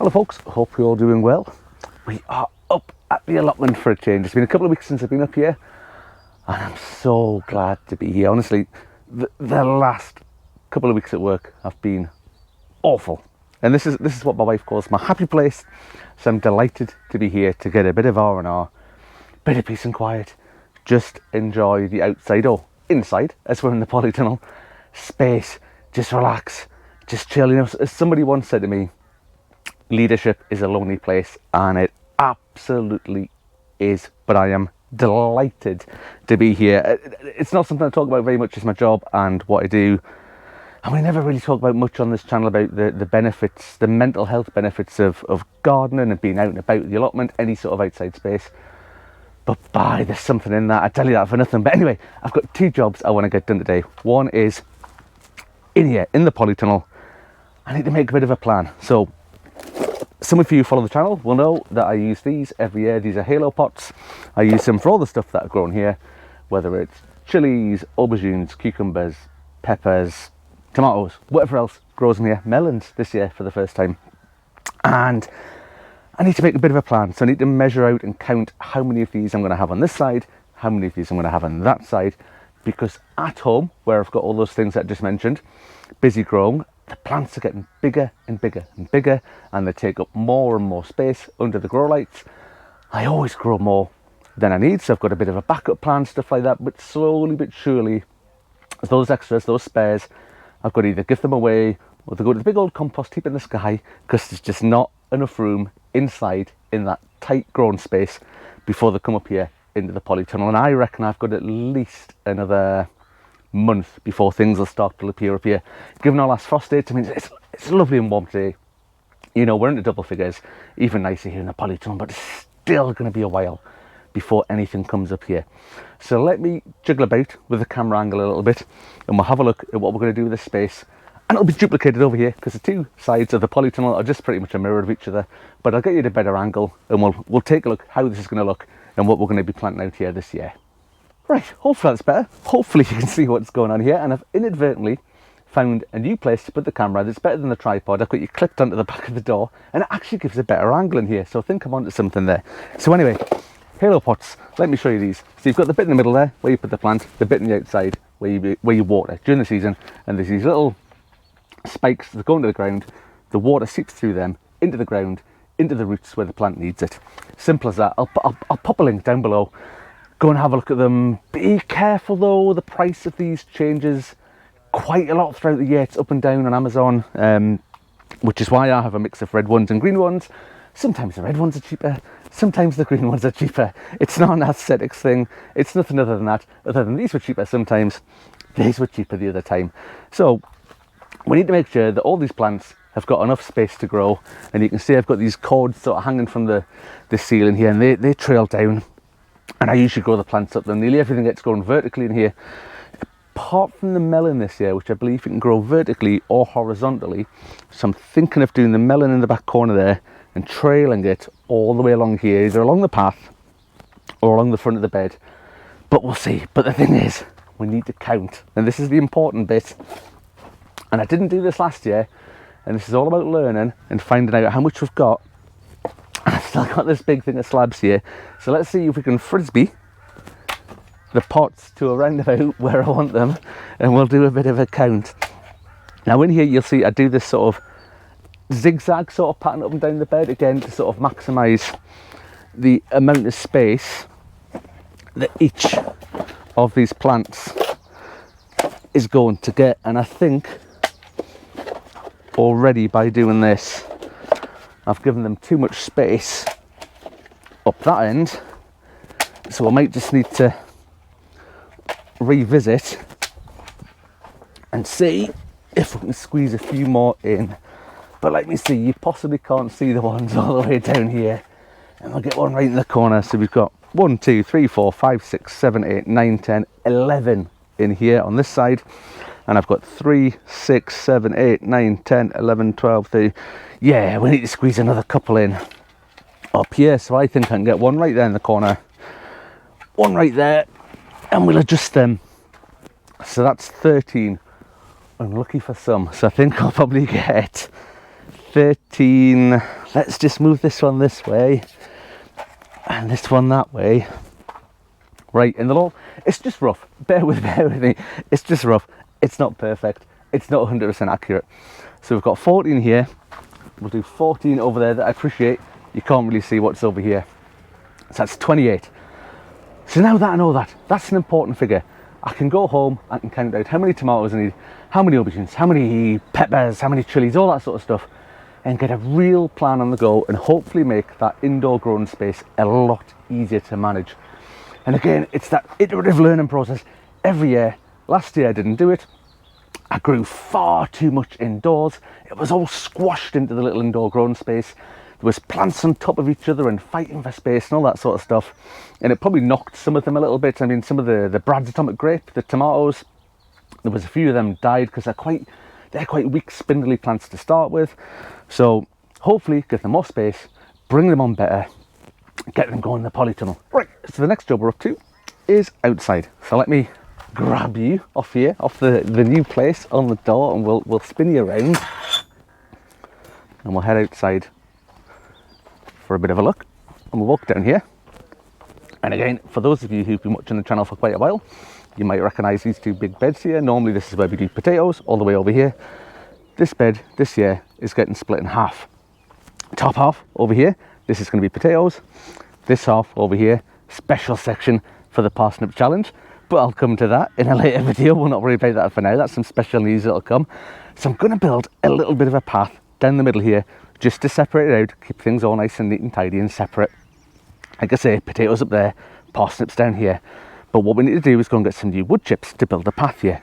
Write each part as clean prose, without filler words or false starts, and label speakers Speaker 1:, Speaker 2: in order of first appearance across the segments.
Speaker 1: Hello folks, hope you're all doing well. We are up at the allotment for a change. It's been a couple of weeks since I've been up here and I'm so glad to be here. Honestly, the last couple of weeks at work have been awful. And this is what my wife calls my happy place. So I'm delighted to be here to get a bit of R&R, bit of peace and quiet, just enjoy the outside or inside as we're in the polytunnel space, just relax, just chill. You know, as somebody once said to me, leadership is a lonely place, and it absolutely is, but I am delighted to be here. It's not something I talk about very much, it's my job and what I do. And we never really talk about much on this channel about the benefits, the mental health benefits of gardening and being out and about the allotment, any sort of outside space. But there's something in that, I tell you that for nothing. But anyway, I've got two jobs I want to get done today. One is in here, in the polytunnel. I need to make a bit of a plan. So some of you who follow the channel will know that I use these every year. These are halo pots. I use them for all the stuff that I've grown here, whether it's chilies, aubergines, cucumbers, peppers, tomatoes, whatever else grows in here. Melons this year for the first time. And I need to make a bit of a plan. So I need to measure out and count how many of these I'm going to have on this side, how many of these I'm going to have on that side, because at home, where I've got all those things that I just mentioned, busy growing, the plants are getting bigger and bigger and bigger, and they take up more and more space under the grow lights. I always grow more than I need, so I've got a bit of a backup plan, stuff like that, but slowly but surely, those extras, those spares, I've got to either give them away or they go to the big old compost heap in the sky, because there's just not enough room inside in that tight grown space before they come up here into the polytunnel. And I reckon I've got at least another month before things will start to appear up here. Given our last frost dates, I mean, it's lovely and warm today. You know, we're into double figures, even nicer here in the polytunnel, but it's still going to be a while before anything comes up here. So let me jiggle about with the camera angle a little bit, and we'll have a look at what we're going to do with this space. And it'll be duplicated over here because the two sides of the polytunnel are just pretty much a mirror of each other. But I'll get you a better angle, and we'll take a look how this is going to look and what we're going to be planting out here this year. Right, hopefully that's better. Hopefully you can see what's going on here, and I've inadvertently found a new place to put the camera that's better than the tripod. I've got you clipped onto the back of the door, and it actually gives a better angle in here, so I think I'm onto something there. So anyway, halo pots, let me show you these. So you've got the bit in the middle there where you put the plant, the bit on the outside where you water during the season, and there's these little spikes that go into the ground. The water seeps through them into the ground, into the roots where the plant needs it. Simple as that. I'll pop a link down below. Go and have a look at them. Be careful though, the price of these changes quite a lot throughout the year. It's up and down on Amazon, which is why I have a mix of red ones and green ones. Sometimes the red ones are cheaper, sometimes the green ones are cheaper. It's not an aesthetics thing, it's nothing other than that. Other than these were cheaper sometimes, these were cheaper the other time. So we need to make sure that all these plants have got enough space to grow. And you can see I've got these cords sort of hanging from the ceiling here, and they trail down. And I usually grow the plants up them. Nearly everything gets grown vertically in here, apart from the melon this year, which I believe you can grow vertically or horizontally. So I'm thinking of doing the melon in the back corner there and trailing it all the way along here, either along the path or along the front of the bed. But we'll see. But the thing is, we need to count. And this is the important bit. And I didn't do this last year. And this is all about learning and finding out how much we've got. I've still got this big thing of slabs here, so let's see if we can frisbee the pots to around about where I want them, and we'll do a bit of a count. Now in here you'll see I do this sort of zigzag sort of pattern up and down the bed, again to sort of maximise the amount of space that each of these plants is going to get. And I think already by doing this I've given them too much space up that end, so I might just need to revisit and see if we can squeeze a few more in. But let me see, you possibly can't see the ones all the way down here, and we'll get one right in the corner. So we've got 1, 2, 3, 4, 5, 6, 7, 8, 9, 10, 11 in here on this side. And I've got 3, 6, 7, 8, 9, 10, 11, 12, 13. Yeah, we need to squeeze another couple in up here. So I think I can get one right there in the corner, one right there, and we'll adjust them. So that's 13. Unlucky for some. So I think I'll probably get 13 let's just move this one this way and this one that way. Right, and it's just rough. Bear with me. It's just rough. It's not perfect. It's not 100% accurate. So we've got 14 here. We'll do 14 over there that I appreciate. You can't really see what's over here. So that's 28. So now that I know that, that's an important figure. I can go home, I can count out how many tomatoes I need, how many aubergines, how many peppers, how many chilies, all that sort of stuff, and get a real plan on the go and hopefully make that indoor growing space a lot easier to manage. And again, it's that iterative learning process every year. Last year I didn't do it. I grew far too much indoors. It was all squashed into the little indoor growing space. There was plants on top of each other and fighting for space and all that sort of stuff. And it probably knocked some of them a little bit. I mean, some of the Brad's Atomic Grape, the tomatoes, there was a few of them died because they're quite weak, spindly plants to start with. So hopefully give them more space, bring them on better, get them going in the polytunnel. Right, so the next job we're up to is outside. So let me grab you off here, off the new place on the door, and we'll spin you around and we'll head outside for a bit of a look. And we'll walk down here. And again, for those of you who've been watching the channel for quite a while, you might recognise these two big beds here. Normally this is where we do potatoes, all the way over here. This bed this year is getting split in half. Top half over here, this is going to be potatoes. This half over here, special section for the parsnip challenge. But I'll come to that in a later video. We'll not worry about that for now. That's some special news that'll come. So I'm going to build a little bit of a path down the middle here, just to separate it out, keep things all nice and neat and tidy and separate. Like I say, potatoes up there, parsnips down here. But what we need to do is go and get some new wood chips to build a path here.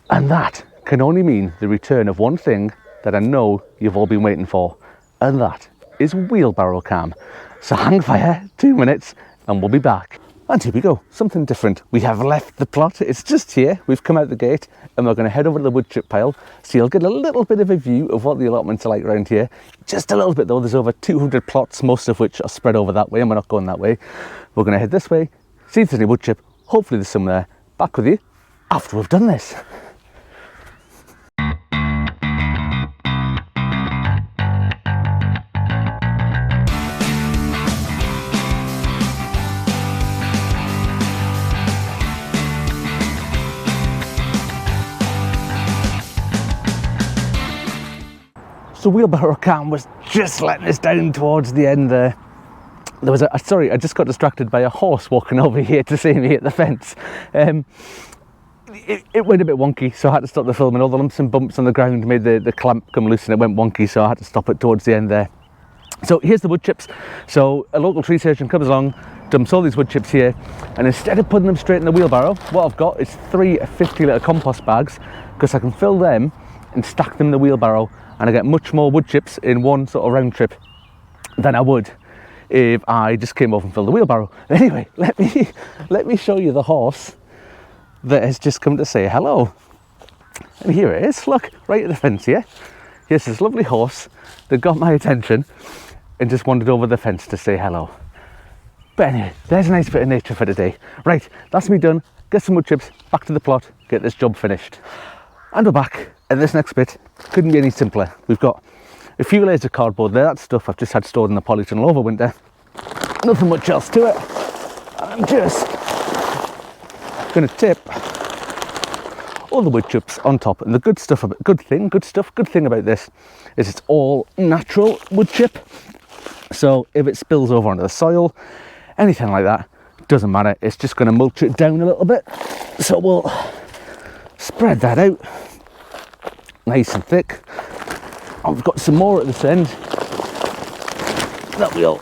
Speaker 1: And that can only mean the return of one thing that I know you've all been waiting for, and that is wheelbarrow cam. So hang fire, 2 minutes, and we'll be back. And here we go, something different. We have left the plot, it's just here. We've come out the gate and we're going to head over to the wood chip pile. So you'll get a little bit of a view of what the allotments are like around here. Just a little bit though, there's over 200 plots, most of which are spread over that way, and we're not going that way. We're going to head this way, see if there's any wood chip. Hopefully there's some there. Back with you after we've done this. So wheelbarrow cam was just letting us down towards the end there. There was sorry, I just got distracted by a horse walking over here to see me at the fence. It went a bit wonky, so I had to stop the film, and all the lumps and bumps on the ground made the clamp come loose and it went wonky, so I had to stop it towards the end there. So here's the wood chips. So a local tree surgeon comes along, dumps all these wood chips here, and instead of putting them straight in the wheelbarrow, what I've got is 3 50-litre compost bags, because I can fill them and stack them in the wheelbarrow, and I get much more wood chips in one sort of round trip than I would if I just came over and filled the wheelbarrow. Anyway, let me show you the horse that has just come to say hello. And here it is, look, right at the fence here. Here's this lovely horse that got my attention and just wandered over the fence to say hello. But anyway, there's a nice bit of nature for today. Right, that's me done. Get some wood chips, back to the plot, get this job finished. And we're back, and this next bit couldn't be any simpler. We've got a few layers of cardboard there. That stuff I've just had stored in the polytunnel over winter. Nothing much else to it. I'm just going to tip all the wood chips on top. And the good thing about this is it's all natural wood chip. So if it spills over onto the soil, anything like that, doesn't matter. It's just going to mulch it down a little bit. So we'll spread that out nice and thick. I've got some more at this end that we'll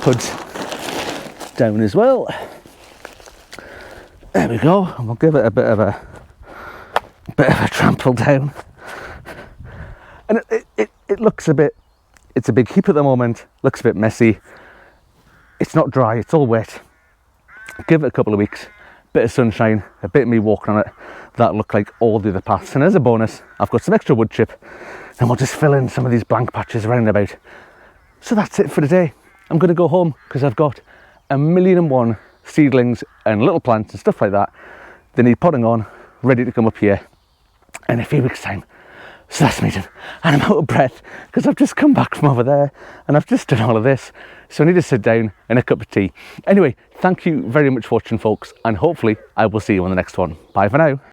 Speaker 1: put down as well. There we go, and we'll give it a bit of a trample down. And it looks a bit, it's a big heap at the moment, looks a bit messy. It's not dry, it's all wet. Give it a couple of weeks, bit of sunshine, a bit of me walking on it, that'll look like all the other paths. And as a bonus, I've got some extra wood chip, and we'll just fill in some of these blank patches around about. So that's it for today. I'm going to go home because I've got 1,000,001 seedlings and little plants and stuff like that. They need potting on, ready to come up here in a few weeks' time. So that's me done. And I'm out of breath because I've just come back from over there and I've just done all of this. So I need to sit down and a cup of tea. Anyway, thank you very much for watching, folks, and hopefully I will see you on the next one. Bye for now.